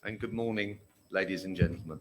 and good morning, ladies and gentlemen.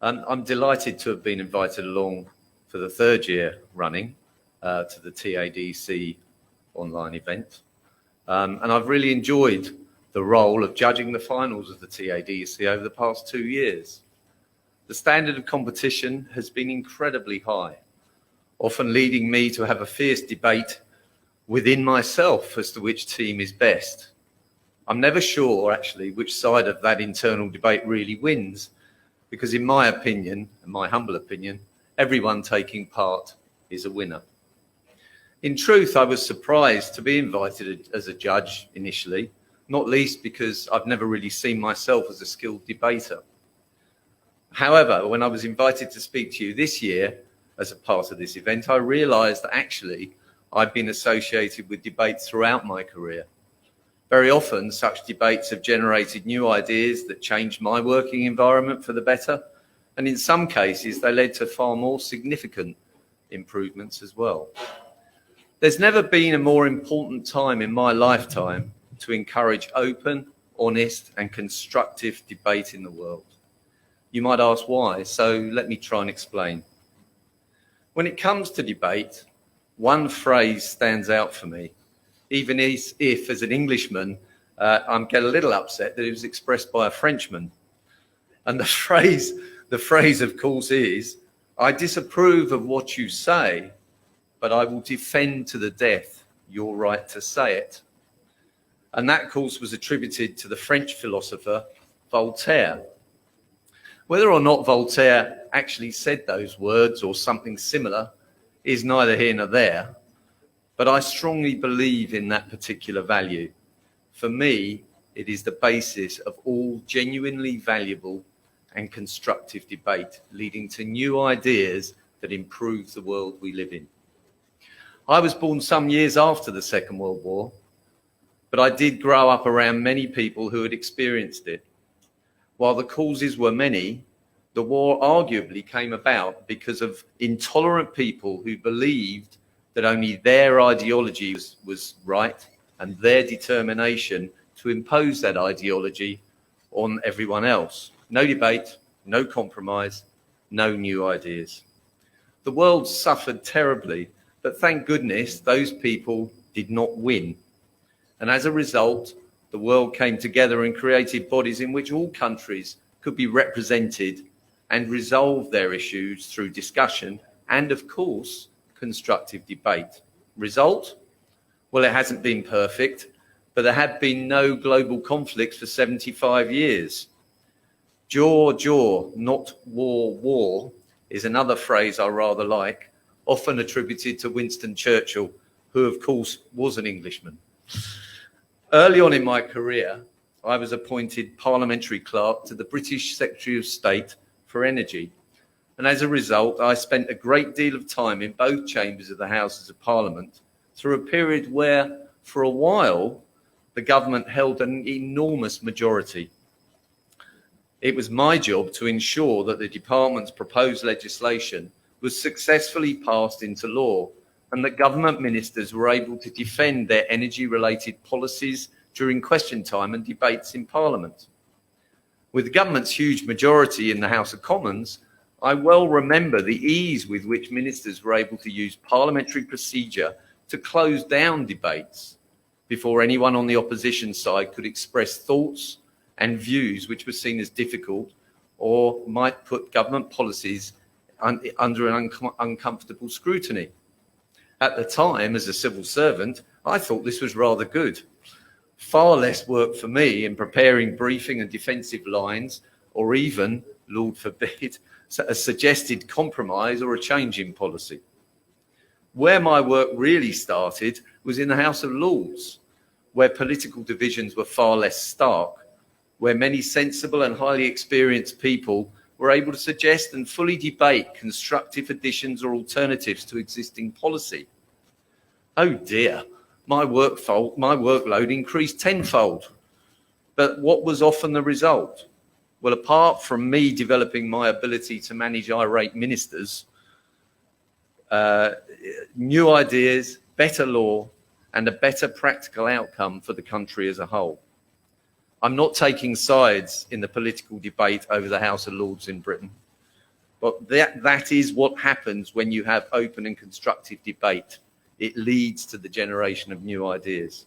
I'm delighted to have been invited along for the third year running to the TADC online event. And I've really enjoyed the role of judging the finals of the TADC over the past 2 years. The standard of competition has been incredibly high, often leading me to have a fierce debate within myself as to which team is best. I'm never sure, actually, which side of that internal debate really wins, because in my opinion, and my humble opinion, everyone taking part is a winner. In truth, I was surprised to be invited as a judge initially, not least because I've never really seen myself as a skilled debater. However, when I was invited to speak to you this year as a part of this event, I realised that actually I've been associated with debates throughout my career. Very often, such debates have generated new ideas that changed my working environment for the better, and in some cases, they led to far more significant improvements as well. There's never been a more important time in my lifetime to encourage open, honest, and constructive debate in the world. You might ask why, so let me try and explain. When it comes to debate, one phrase stands out for me, even if as an Englishman, I get a little upset that it was expressed by a Frenchman. And the phrase, of course, is, I disapprove of what you say, but I will defend to the death your right to say it. And that, of course, was attributed to the French philosopher Voltaire. Whether or not Voltaire actually said those words or something similar is neither here nor there, but I strongly believe in that particular value. For me, it is the basis of all genuinely valuable and constructive debate, leading to new ideas that improve the world we live in. I was born some years after the Second World War, but I did grow up around many people who had experienced it. While the causes were many, the war arguably came about because of intolerant people who believed that only their ideology was right and their determination to impose that ideology on everyone else. No debate, no compromise, no new ideas. The world suffered terribly, but thank goodness those people did not win. And as a result, the world came together and created bodies in which all countries could be represented and resolve their issues through discussion and, of course, constructive debate. Result? Well, it hasn't been perfect, but there have been no global conflicts for 75 years. Jaw, jaw, not war, war, is another phrase I rather like, often attributed to Winston Churchill, who, of course, was an Englishman. Early on in my career, I was appointed parliamentary clerk to the British Secretary of State for Energy. And as a result, I spent a great deal of time in both chambers of the Houses of Parliament through a period where, for a while, the government held an enormous majority. It was my job to ensure that the department's proposed legislation was successfully passed into law and that government ministers were able to defend their energy-related policies during question time and debates in Parliament. With the government's huge majority in the House of Commons, I well remember the ease with which ministers were able to use parliamentary procedure to close down debates before anyone on the opposition side could express thoughts and views which were seen as difficult or might put government policies under an uncomfortable scrutiny. At the time, as a civil servant, I thought this was rather good. Far less work for me in preparing briefing and defensive lines, or even, Lord forbid, a suggested compromise or a change in policy. Where my work really started was in the House of Lords, where political divisions were far less stark, where many sensible and highly experienced people were able to suggest and fully debate constructive additions or alternatives to existing policy. Oh dear, my workload increased tenfold. But what was often the result? Well, apart from me developing my ability to manage irate ministers, new ideas, better law, and a better practical outcome for the country as a whole. I'm not taking sides in the political debate over the House of Lords in Britain, but that is what happens when you have open and constructive debate. It leads to the generation of new ideas.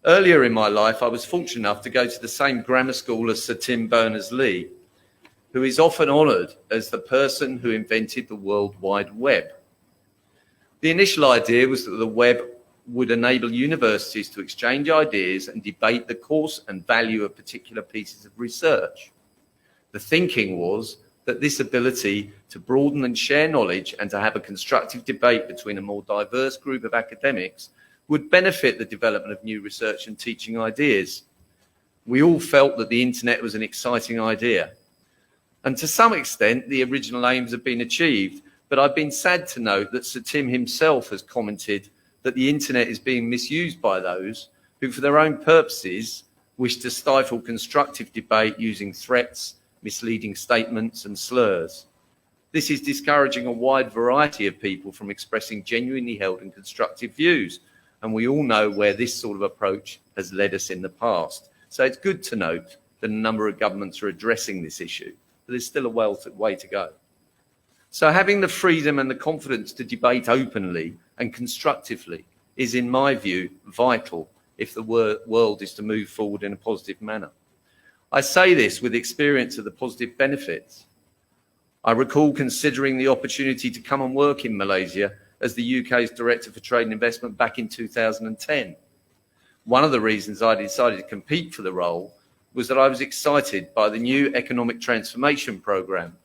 Earlier in my life, I was fortunate enough to go to the same grammar school as Sir Tim Berners-Lee, who is often honoured as the person who invented the World Wide Web. The initial idea was that the web would enable universities to exchange ideas and debate the course and value of particular pieces of research. The thinking was that this ability to broaden and share knowledge and to have a constructive debate between a more diverse group of academics would benefit the development of new research and teaching ideas. We all felt that the internet was an exciting idea. And to some extent, the original aims have been achieved, but I've been sad to note that Sir Tim himself has commented that the internet is being misused by those who, for their own purposes, wish to stifle constructive debate using threats, misleading statements and slurs. This is discouraging a wide variety of people from expressing genuinely held and constructive views, and we all know where this sort of approach has led us in the past. So it's good to note that a number of governments are addressing this issue, but there's still a way to go. So having the freedom and the confidence to debate openly and constructively is, in my view, vital if the world is to move forward in a positive manner. I say this with experience of the positive benefits. I recall considering the opportunity to come and work in Malaysia as the UK's Director for Trade and Investment back in 2010. One of the reasons I decided to compete for the role was that I was excited by the new economic transformation programme.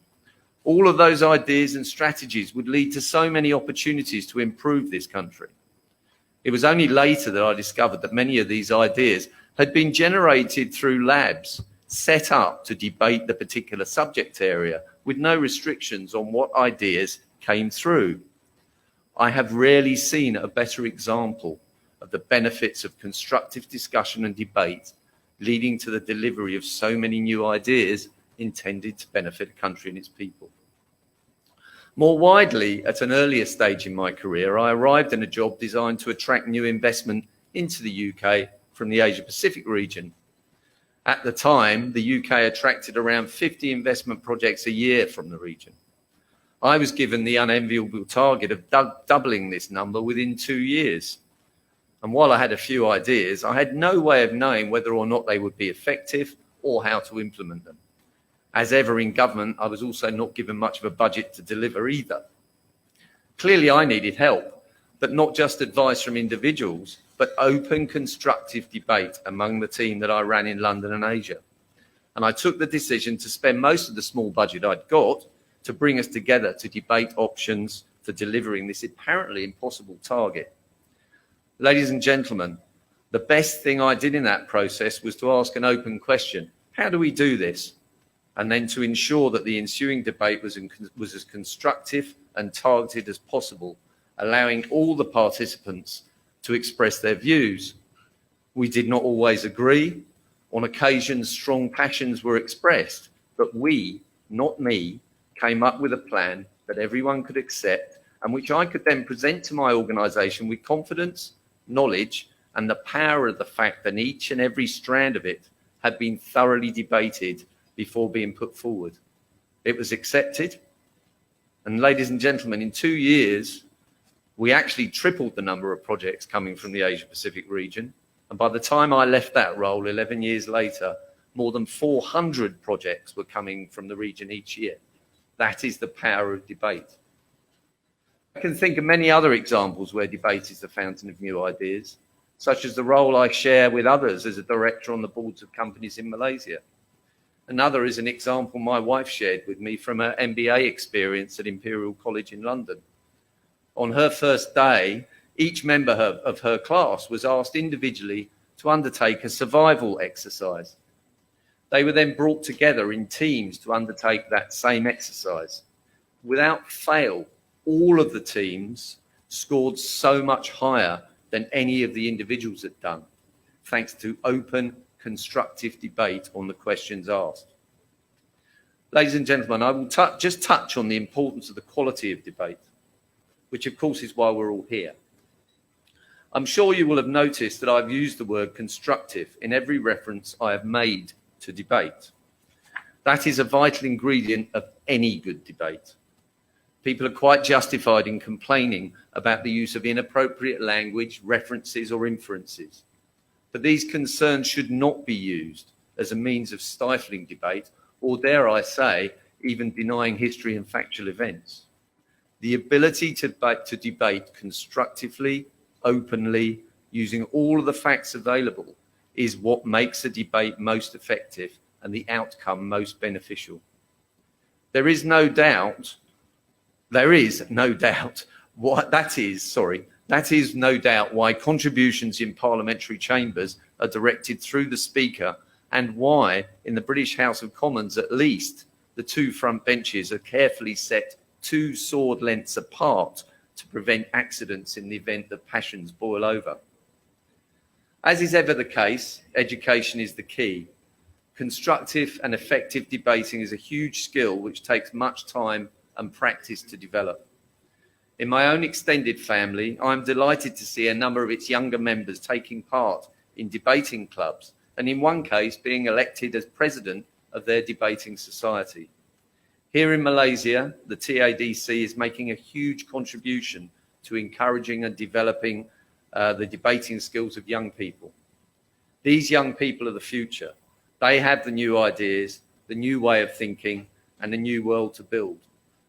All of those ideas and strategies would lead to so many opportunities to improve this country. It was only later that I discovered that many of these ideas had been generated through labs set up to debate the particular subject area with no restrictions on what ideas came through. I have rarely seen a better example of the benefits of constructive discussion and debate leading to the delivery of so many new ideas intended to benefit a country and its people. More widely, at an earlier stage in my career, I arrived in a job designed to attract new investment into the UK from the Asia-Pacific region. At the time, the UK attracted around 50 investment projects a year from the region. I was given the unenviable target of doubling this number within 2 years. And while I had a few ideas, I had no way of knowing whether or not they would be effective or how to implement them. As ever in government, I was also not given much of a budget to deliver either. Clearly, I needed help, but not just advice from individuals, but open, constructive debate among the team that I ran in London and Asia. And I took the decision to spend most of the small budget I'd got to bring us together to debate options for delivering this apparently impossible target. Ladies and gentlemen, the best thing I did in that process was to ask an open question: how do we do this? And then to ensure that the ensuing debate was as constructive and targeted as possible, allowing all the participants to express their views. We did not always agree. On occasions, strong passions were expressed, but we, not me, came up with a plan that everyone could accept and which I could then present to my organisation with confidence, knowledge, and the power of the fact that each and every strand of it had been thoroughly debated before being put forward. It was accepted. And ladies and gentlemen, in 2 years, we actually tripled the number of projects coming from the Asia-Pacific region. And by the time I left that role 11 years later, more than 400 projects were coming from the region each year. That is the power of debate. I can think of many other examples where debate is the fountain of new ideas, such as the role I share with others as a director on the boards of companies in Malaysia. Another is an example my wife shared with me from her MBA experience at Imperial College in London. On her first day, each member of her class was asked individually to undertake a survival exercise. They were then brought together in teams to undertake that same exercise. Without fail, all of the teams scored so much higher than any of the individuals had done, thanks to open, constructive debate on the questions asked. Ladies and gentlemen, I will just touch on the importance of the quality of debate, which of course is why we're all here. I'm sure you will have noticed that I've used the word constructive in every reference I have made to debate. That is a vital ingredient of any good debate. People are quite justified in complaining about the use of inappropriate language, references or inferences. But these concerns should not be used as a means of stifling debate, or dare I say, even denying history and factual events. The ability to debate constructively, openly, using all of the facts available is what makes a debate most effective and the outcome most beneficial. That is no doubt why contributions in parliamentary chambers are directed through the Speaker, and why in the British House of Commons at least the two front benches are carefully set 2 sword lengths apart to prevent accidents in the event that passions boil over. As is ever the case, education is the key. Constructive and effective debating is a huge skill which takes much time and practice to develop. In my own extended family, I'm delighted to see a number of its younger members taking part in debating clubs, and in one case being elected as president of their debating society. Here in Malaysia, the TADC is making a huge contribution to encouraging and developing the debating skills of young people. These young people are the future. They have the new ideas, the new way of thinking, and a new world to build.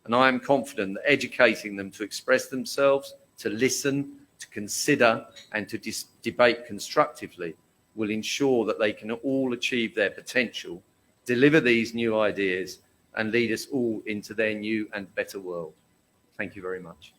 And I am confident that educating them to express themselves, to listen, to consider, and to debate constructively will ensure that they can all achieve their potential, deliver these new ideas, and lead us all into their new and better world. Thank you very much.